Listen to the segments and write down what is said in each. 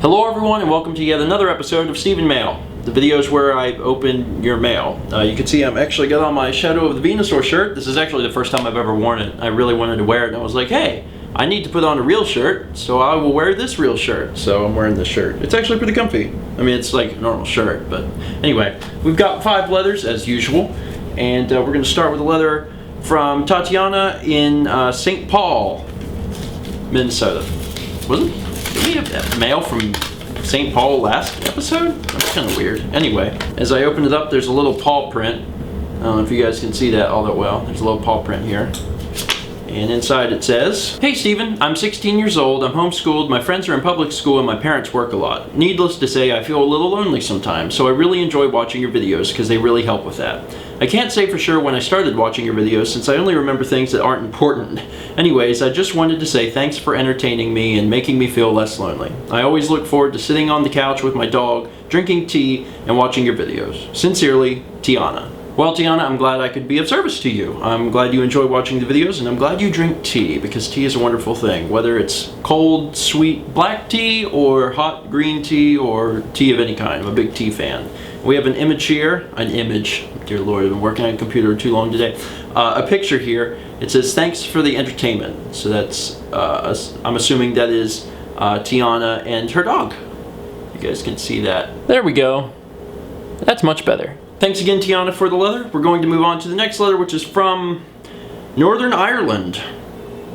Hello everyone and welcome to yet another episode of StephenMail, the videos where I open your mail. You can see I'm actually got on my Shadow of the Venusaur shirt. This is actually the first time I've ever worn it. I really wanted to wear it and I was like, hey, I need to put on a real shirt, so I will wear this real shirt. So I'm wearing this shirt. It's actually pretty comfy. I mean, it's like a normal shirt, but anyway. We've got 5 leathers as usual, and we're going to start with a letter from Tianna in St. Paul, Minnesota. Wasn't it? Did we have mail from St. Paul last episode? That's kind of weird. Anyway, as I open it up, there's a little paw print. I don't know if you guys can see that all that well. There's a little paw print here. And inside it says, "Hey Stephen, I'm 16 years old, I'm homeschooled, my friends are in public school, and my parents work a lot. Needless to say, I feel a little lonely sometimes, so I really enjoy watching your videos because they really help with that. I can't say for sure when I started watching your videos since I only remember things that aren't important. Anyways, I just wanted to say thanks for entertaining me and making me feel less lonely. I always look forward to sitting on the couch with my dog, drinking tea, and watching your videos. Sincerely, Tianna." Well, Tianna, I'm glad I could be of service to you. I'm glad you enjoy watching the videos, and I'm glad you drink tea, because tea is a wonderful thing. Whether it's cold, sweet black tea, or hot green tea, or tea of any kind. I'm a big tea fan. We have an image here, dear Lord, I've been working on a computer too long today. A picture here, it says, "Thanks for the entertainment." So that's, I'm assuming that is Tianna and her dog. You guys can see that. There we go. That's much better. Thanks again, Tianna, for the letter. We're going to move on to the next letter, which is from Northern Ireland.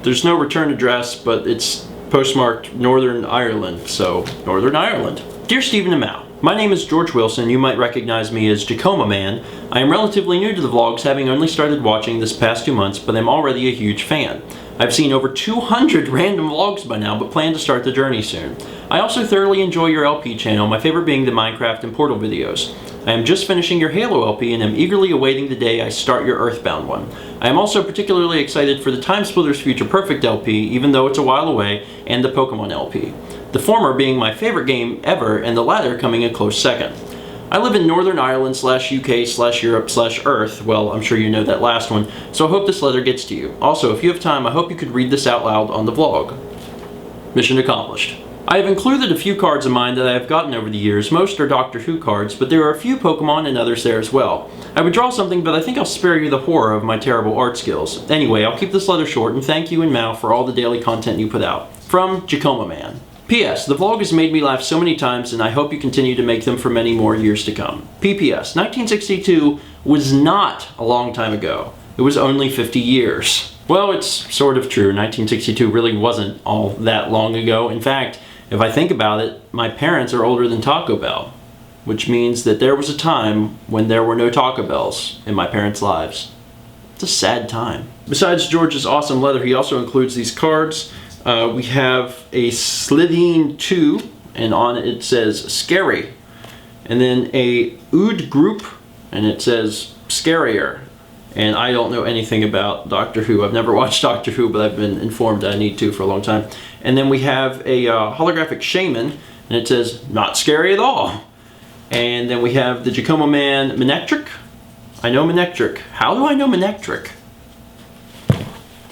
There's no return address, but it's postmarked Northern Ireland, so Northern Ireland. "Dear Stephen and Mal, my name is George Wilson. You might recognize me as Jacoma Man. I am relatively new to the vlogs, having only started watching this past 2 months, but I'm already a huge fan. I've seen over 200 random vlogs by now, but plan to start the journey soon. I also thoroughly enjoy your LP channel, my favorite being the Minecraft and Portal videos. I am just finishing your Halo LP and am eagerly awaiting the day I start your Earthbound one. I am also particularly excited for the Time Splitters Future Perfect LP, even though it's a while away, and the Pokemon LP. The former being my favorite game ever, and the latter coming a close second. I live in Northern Ireland /UK/Europe/Earth, well, I'm sure you know that last one, so I hope this letter gets to you. Also, if you have time, I hope you could read this out loud on the vlog. Mission accomplished. I have included a few cards of mine that I have gotten over the years. Most are Doctor Who cards, but there are a few Pokemon and others there as well. I would draw something, but I think I'll spare you the horror of my terrible art skills. Anyway, I'll keep this letter short, and thank you and Mal for all the daily content you put out. From Jacoma Man. P.S. The vlog has made me laugh so many times, and I hope you continue to make them for many more years to come. P.P.S. 1962 was not a long time ago. It was only 50 years. Well, it's sort of true. 1962 really wasn't all that long ago. In fact, if I think about it, my parents are older than Taco Bell, which means that there was a time when there were no Taco Bells in my parents' lives. It's a sad time. Besides George's awesome letter, he also includes these cards. We have a Slitheen 2, and on it says Scary. And then a Ood Group, and it says Scarier. And I don't know anything about Doctor Who. I've never watched Doctor Who, but I've been informed I need to for a long time. And then we have a holographic Shaman, and it says Not Scary at All. And then we have the Jacoma Man Manectric. I know Manectric. How do I know Manectric?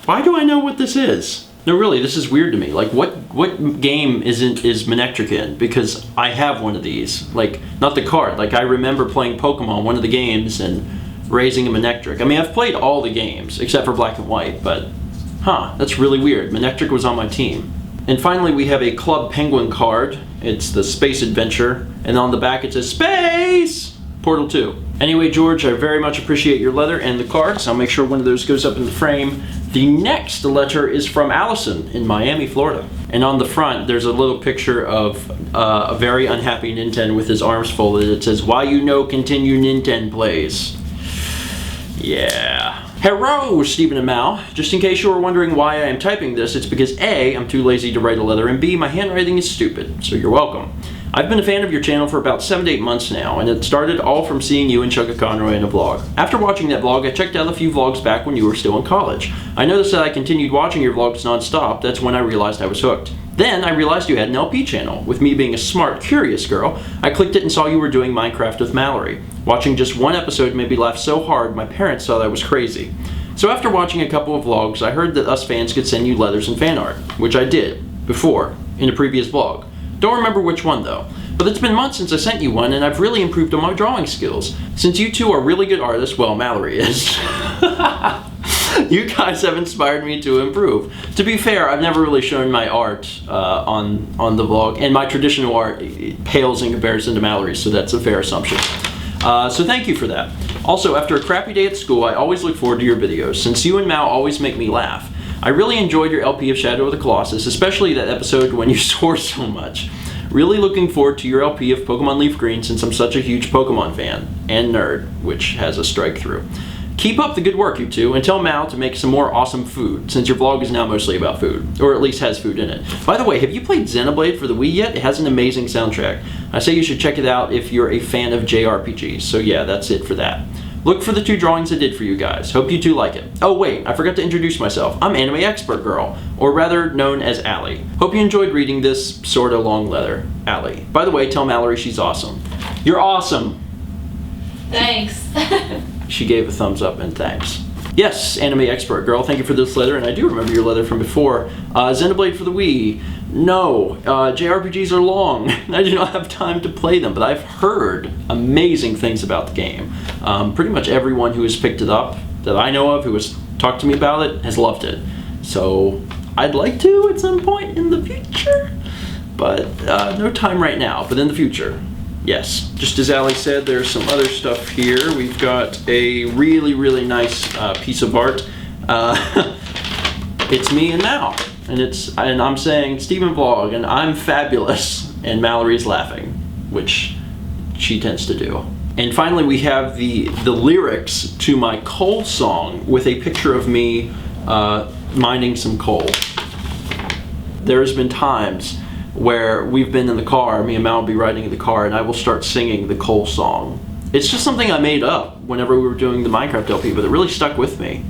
Why do I know what this is? No, really, this is weird to me. Like, what game is Manectric in? Because I have one of these. Like, not the card. Like, I remember playing Pokemon, one of the games, and raising a Manectric. I mean, I've played all the games, except for Black and White, but, that's really weird. Manectric was on my team. And finally, we have a Club Penguin card. It's the Space Adventure, and on the back it says, Space! Portal 2. Anyway, George, I very much appreciate your letter and the cards. I'll make sure one of those goes up in the frame. The next letter is from Allison in Miami, Florida. And on the front, there's a little picture of a very unhappy Ninten with his arms folded. It says, "Why you no continue Ninten plays." Yeah. Hello, Stephen and Mal. Just in case you were wondering why I am typing this, it's because A, I'm too lazy to write a letter, and B, my handwriting is stupid, so you're welcome. I've been a fan of your channel for about 7 to 8 months now, and it started all from seeing you and Chugga Conroy in a vlog. After watching that vlog, I checked out a few vlogs back when you were still in college. I noticed that I continued watching your vlogs non-stop. That's when I realized I was hooked. Then I realized you had an LP channel. With me being a smart, curious girl, I clicked it and saw you were doing Minecraft with Mallory. Watching just one episode made me laugh so hard my parents thought I was crazy. So after watching a couple of vlogs, I heard that us fans could send you letters and fan art, which I did, before, in a previous vlog. Don't remember which one though. But it's been months since I sent you one, and I've really improved on my drawing skills. Since you two are really good artists, well, Mallory is. You guys have inspired me to improve. To be fair, I've never really shown my art on the vlog, and my traditional art pales in comparison to Mallory's, so that's a fair assumption. So thank you for that. Also, after a crappy day at school, I always look forward to your videos, since you and Mal always make me laugh. I really enjoyed your LP of Shadow of the Colossus, especially that episode when you swore so much. Really looking forward to your LP of Pokemon Leaf Green, since I'm such a huge Pokemon fan, and nerd, which has a strike through. Keep up the good work, you two, and tell Mal to make some more awesome food, since your vlog is now mostly about food, or at least has food in it. By the way, have you played Xenoblade for the Wii yet? It has an amazing soundtrack. I say you should check it out if you're a fan of JRPGs, so yeah, that's it for that. Look for the 2 drawings I did for you guys. Hope you two like it. Oh wait, I forgot to introduce myself. I'm Anime Expert Girl, or rather known as Allie. Hope you enjoyed reading this sorta long letter. Allie. By the way, tell Mallory she's awesome. You're awesome! Thanks. She gave a thumbs up and thanks. Yes, Anime Expert Girl, thank you for this letter, and I do remember your letter from before. Xenoblade for the Wii. No, JRPGs are long. I do not have time to play them, but I've heard amazing things about the game. Pretty much everyone who has picked it up that I know of, who has talked to me about it, has loved it. So I'd like to at some point in the future, but no time right now, but in the future. Yes, just as Allie said, there's some other stuff here. We've got a really, really nice piece of art. It's me and Mal, and I'm saying Stephen Vlog, and I'm fabulous, and Mallory's laughing, which she tends to do. And finally, we have the lyrics to my coal song with a picture of me mining some coal. There's been times where we've been in the car, me and Mal will be riding in the car, and I will start singing the coal song. It's just something I made up whenever we were doing the Minecraft LP, but it really stuck with me.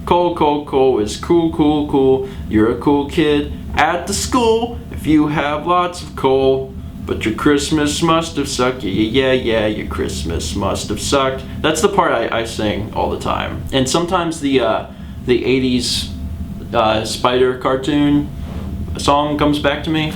Coal, coal, coal is cool, cool, cool. You're a cool kid at the school if you have lots of coal. But your Christmas must have sucked. Yeah, your Christmas must have sucked. That's the part I sing all the time. And sometimes the 80s spider cartoon song comes back to me.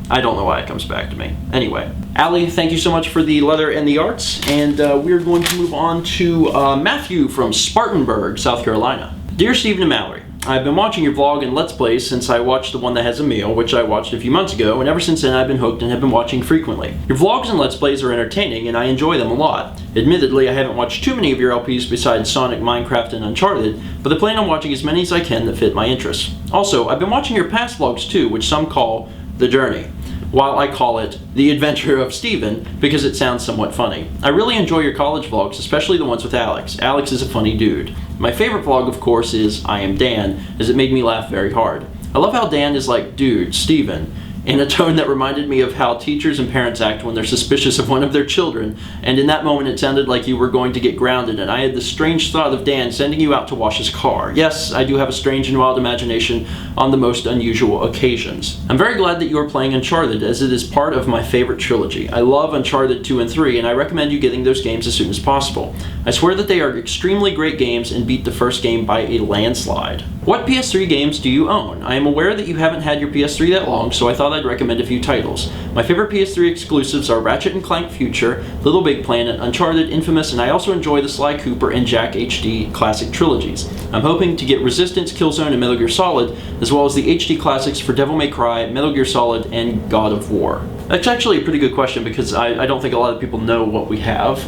I don't know why it comes back to me. Anyway, Allie, thank you so much for the letter and the arts, and we're going to move on to Matthew from Spartanburg, South Carolina. Dear Stephen and Mallory, I've been watching your vlog and Let's Plays since I watched the one that has a meal, which I watched a few months ago, and ever since then I've been hooked and have been watching frequently. Your vlogs and Let's Plays are entertaining, and I enjoy them a lot. Admittedly, I haven't watched too many of your LPs besides Sonic, Minecraft, and Uncharted, but I plan on watching as many as I can that fit my interests. Also, I've been watching your past vlogs too, which some call The Journey, while I call it The Adventure of Stephen because it sounds somewhat funny. I really enjoy your college vlogs, especially the ones with Alex. Alex is a funny dude. My favorite vlog, of course, is I Am Dan, as it made me laugh very hard. I love how Dan is like, dude, Stephen, in a tone that reminded me of how teachers and parents act when they're suspicious of one of their children, and in that moment it sounded like you were going to get grounded, and I had the strange thought of Dan sending you out to wash his car. Yes, I do have a strange and wild imagination on the most unusual occasions. I'm very glad that you are playing Uncharted, as it is part of my favorite trilogy. I love Uncharted 2 and 3, and I recommend you getting those games as soon as possible. I swear that they are extremely great games and beat the first game by a landslide. What PS3 games do you own? I am aware that you haven't had your PS3 that long, so I thought I'd recommend a few titles. My favorite PS3 exclusives are Ratchet & Clank Future, Little Big Planet, Uncharted, Infamous, and I also enjoy the Sly Cooper and Jak HD classic trilogies. I'm hoping to get Resistance, Killzone, and Metal Gear Solid, as well as the HD classics for Devil May Cry, Metal Gear Solid, and God of War. That's actually a pretty good question because I don't think a lot of people know what we have.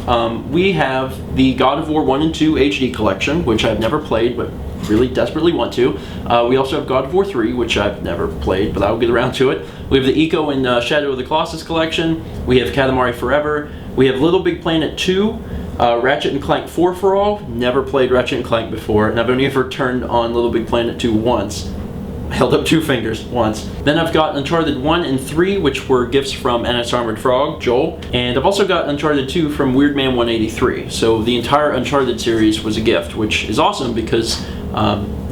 We have the God of War 1 and 2 HD collection, which I've never played, but really desperately want to. We also have God of War 3, which I've never played, but I'll get around to it. We have the Eco and Shadow of the Colossus collection. We have Katamari Forever. We have Little Big Planet 2, Ratchet & Clank 4 for All. Never played Ratchet & Clank before, and I've only ever turned on Little Big Planet 2 once. Held up 2 fingers once. Then I've got Uncharted 1 and 3, which were gifts from NS Armored Frog, Joel. And I've also got Uncharted 2 from Weirdman 183. So the entire Uncharted series was a gift, which is awesome because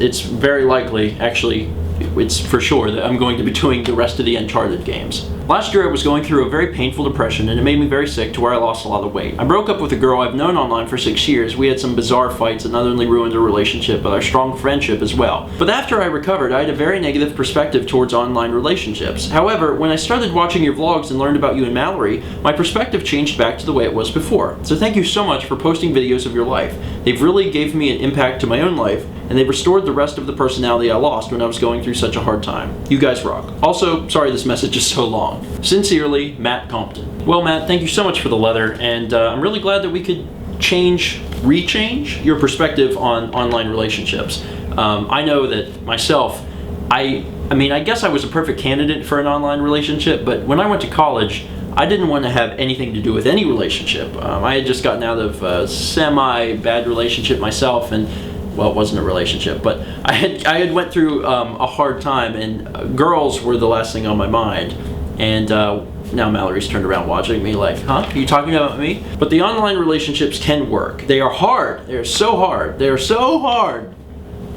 it's very likely, actually, it's for sure that I'm going to be doing the rest of the Uncharted games. Last year I was going through a very painful depression and it made me very sick to where I lost a lot of weight. I broke up with a girl I've known online for 6 years. We had some bizarre fights that not only ruined our relationship but our strong friendship as well. But after I recovered, I had a very negative perspective towards online relationships. However, when I started watching your vlogs and learned about you and Mallory, my perspective changed back to the way it was before. So thank you so much for posting videos of your life. They've really gave me an impact to my own life, and they restored the rest of the personality I lost when I was going through such a hard time. You guys rock. Also, sorry this message is so long. Sincerely, Matt Compton. Well, Matt, thank you so much for the letter, and I'm really glad that we could rechange your perspective on online relationships. I know that myself, I mean, I guess I was a perfect candidate for an online relationship, but when I went to college, I didn't want to have anything to do with any relationship. I had just gotten out of a semi-bad relationship myself, and well, it wasn't a relationship, but I had went through a hard time, and girls were the last thing on my mind. And now Mallory's turned around watching me like, huh? Are you talking about me? But the online relationships can work. They are hard. They are so hard. They are so hard,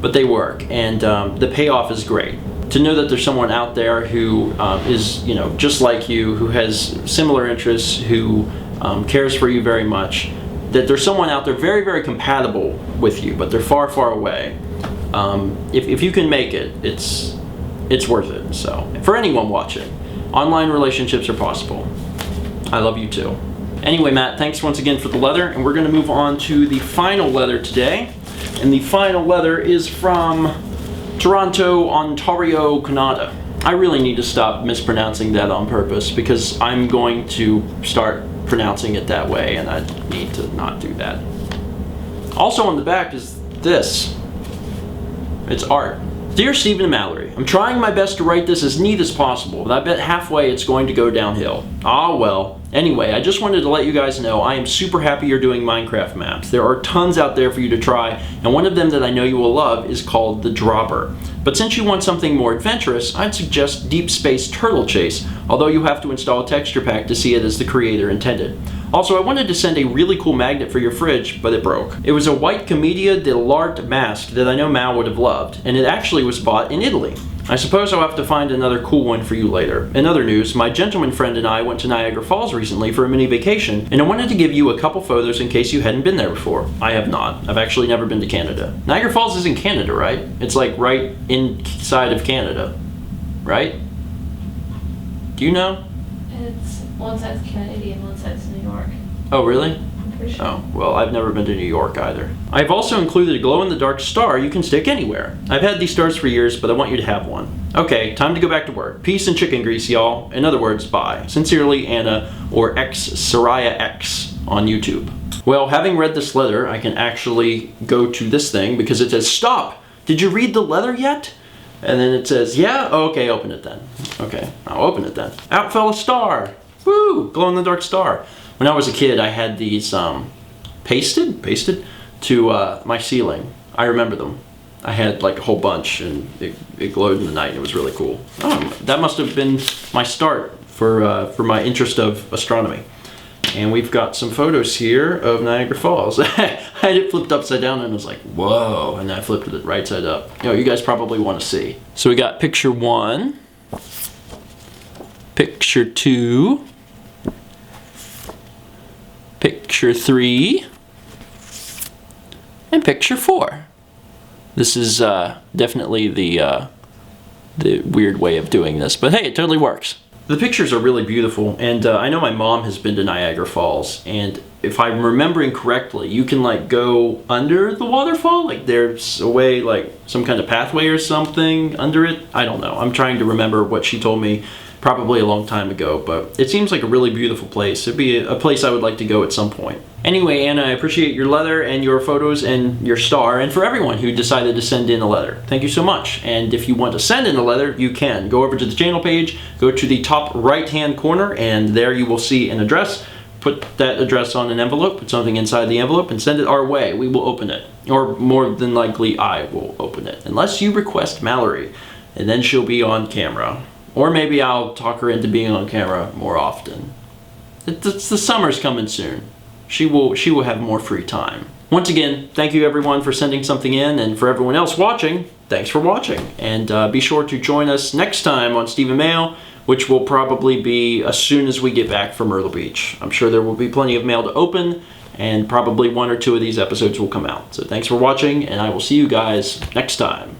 but they work, and the payoff is great. To know that there's someone out there who is, you know, just like you, who has similar interests, who cares for you very much, that there's someone out there very, very compatible with you, but they're far, far away. If you can make it, it's worth it. So for anyone watching, online relationships are possible. I love you too. Anyway, Matt, thanks once again for the letter, and we're going to move on to the final letter today. And the final letter is from Toronto, Ontario, Canada. I really need to stop mispronouncing that on purpose because I'm going to start pronouncing it that way, and I need to not do that. Also on the back is this. It's art. Dear Stephen and Mallory, I'm trying my best to write this as neat as possible, but I bet halfway it's going to go downhill. Ah well. Anyway, I just wanted to let you guys know I am super happy you're doing Minecraft maps. There are tons out there for you to try, and one of them that I know you will love is called the Dropper. But since you want something more adventurous, I'd suggest Deep Space Turtle Chase, although you have to install a texture pack to see it as the creator intended. Also, I wanted to send a really cool magnet for your fridge, but it broke. It was a white Commedia dell'arte mask that I know Mal would have loved, and it actually was bought in Italy. I suppose I'll have to find another cool one for you later. In other news, my gentleman friend and I went to Niagara Falls recently for a mini vacation, and I wanted to give you a couple photos in case you hadn't been there before. I have not. I've actually never been to Canada. Niagara Falls is in Canada, right? It's like right inside of Canada, right? Do you know? It's one side's Canadian, one side's New York. Oh, really? I'm pretty sure. Oh, well, I've never been to New York either. I've also included a glow-in-the-dark star you can stick anywhere. I've had these stars for years, but I want you to have one. Okay, time to go back to work. Peace and chicken grease, y'all. In other words, bye. Sincerely, Anna, or Soraya X on YouTube. Well, having read this letter, I can actually go to this thing because it says, stop! Did you read the letter yet? And then it says, yeah? Okay, open it then. Okay, I'll open it then. Out fell a star! Woo! Glow-in-the-dark star. When I was a kid, I had these pasted to my ceiling. I remember them. I had like a whole bunch, and it glowed in the night. It was really cool. Oh, that must have been my start for my interest of astronomy. And we've got some photos here of Niagara Falls. I had it flipped upside down, and I was like, whoa! And I flipped it right side up. You know, you guys probably want to see. So we got picture 1, picture 2. Picture 3, and picture 4. This is definitely the weird way of doing this, but hey, it totally works. The pictures are really beautiful, and I know my mom has been to Niagara Falls, and if I'm remembering correctly, you can like go under the waterfall, like there's a way, like some kind of pathway or something under it. I don't know. I'm trying to remember what she told me probably a long time ago, but it seems like a really beautiful place. It'd be a place I would like to go at some point. Anyway, Anna, I appreciate your letter and your photos and your star, and for everyone who decided to send in a letter. Thank you so much. And if you want to send in a letter, you can. Go over to the channel page, go to the top right-hand corner, and there you will see an address. Put that address on an envelope, put something inside the envelope, and send it our way. We will open it. Or more than likely, I will open it. Unless you request Mallory, and then she'll be on camera. Or maybe I'll talk her into being on camera more often. The summer's coming soon. She will have more free time. Once again, thank you everyone for sending something in, and for everyone else watching, thanks for watching. And be sure to join us next time on StephenMail which will probably be as soon as we get back from Myrtle Beach. I'm sure there will be plenty of mail to open, and probably 1 or 2 of these episodes will come out. So thanks for watching, and I will see you guys next time.